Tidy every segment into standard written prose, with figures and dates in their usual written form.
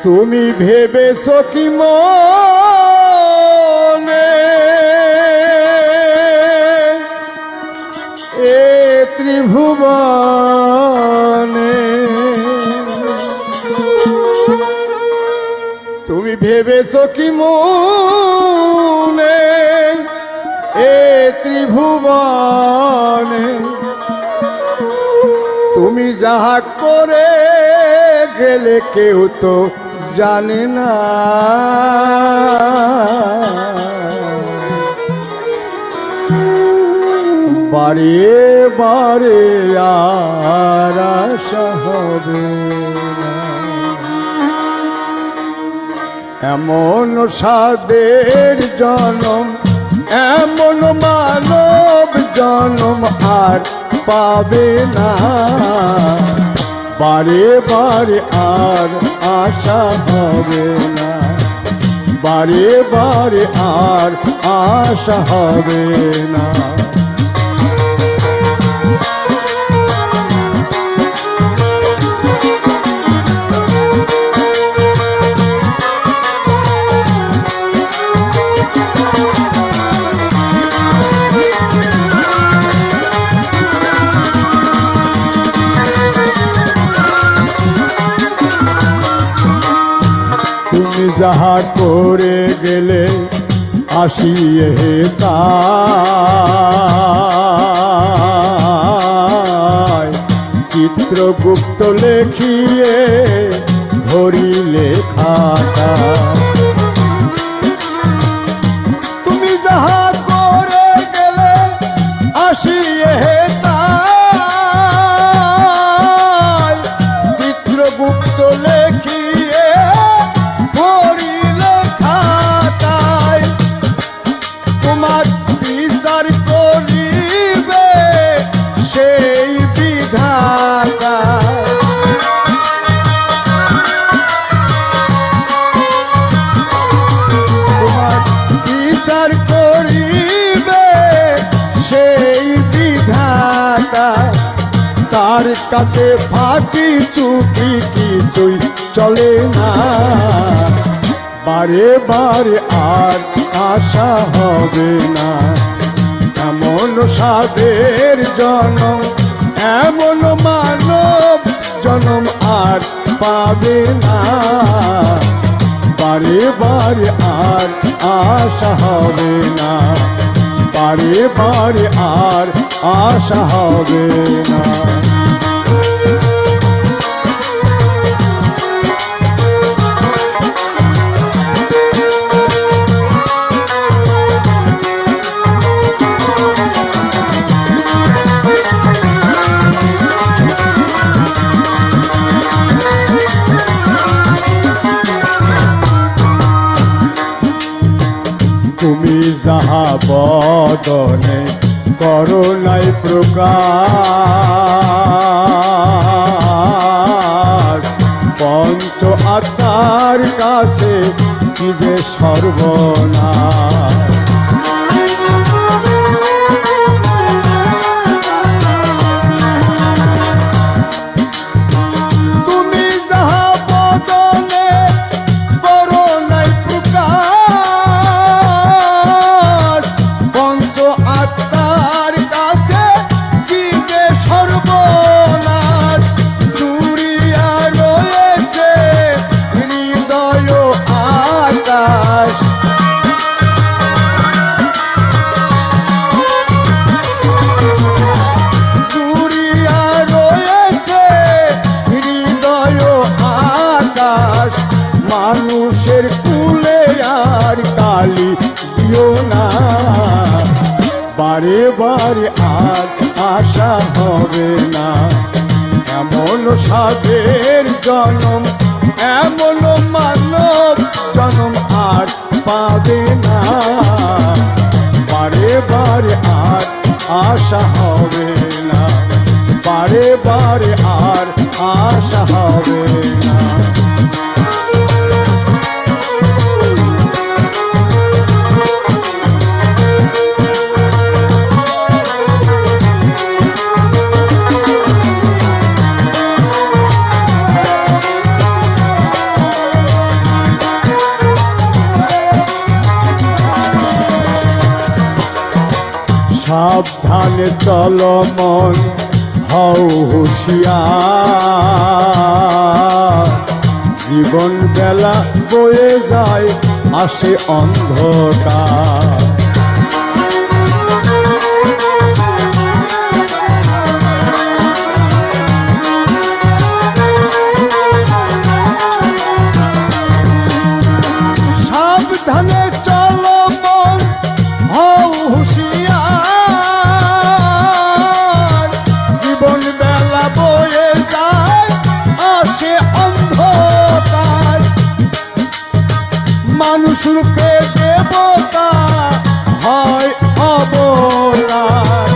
তুমি ভেবেছো কি মনে এ ত্রিভুবনে তুমি ভেবেছো কি মনে এ ত্রিভুবনে তুমি যাহা করে গেলে কেউ তো জানে না বারে বারে আর আশা হবে না এমন সাদের জনম এমন মানব জনম আর পাবে না বারে বারে আর আশা হবে না বারে বারে আর আশা হবে না তুমি যাহা করে গেলে আসিয়ে তাই চিত্রগুপ্ত লেখিয়ে ধরিলে খাতা তুমি যাহা করে গেলে আসিয়ে তাই চিত্রগুপ্ত লেখিয়ে বিচার করিবে সেই বিধাতা তোমার বিচার করিবে সেই বিধাতা তার কাছে ফাঁকি চুকি কিছুই চলে না বারে বারে আর আশা হবে না এমন সাদের জনম এমন মানব জনম আর পাবে না বারে বারে আর আশা হবে না বারে বারে আর আশা হবে না তুমি যাহা বদনে করুণাই প্রকাশ পঞ্চ আত্মার কাছে কি যে সর্বনাশ মানুষের কুলে আর কালি দিও না বারে বারে আর আশা হবে না এমন সাদের জনম এমন মানব জনম আর পাবে না বারে বারে আর আশা হবে না বারে বারে আর আশা হবে না সাবধানে চলো মন হও হুঁশিয়ার, জীবন বেলা বয়ে যায় আসে অন্ধকার। সাবধানে চলো মন হও হুঁশিয়ার, জীবন বেলা বয়ে যায় আসে অন্ধকার। মানুষ রূপে দেবতা হয় অবতার,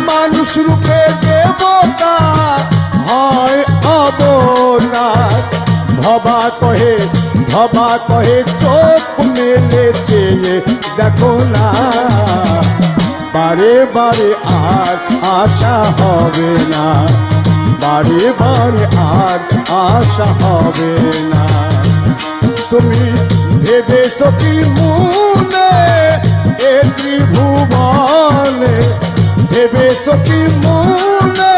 মানুষ রূপে দেবতা হয় অবতার। ভবা কহে চোখ মেলে চেয়ে দেখো না, বারে বারে আর আশা হবে না, বারে বারে আর আশা হবে না। তুমি ভেবেছো কি মনে এ ত্রিভুবনে, ভেবেছো কি মনে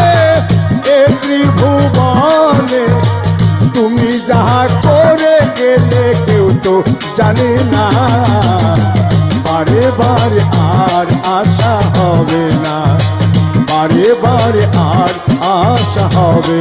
এ ত্রিভুবনে, তুমি যাহা করে গেলে কেউ তো জানে না, বারে বারে আর আশা হবে না, বারে বারে আর আশা হবে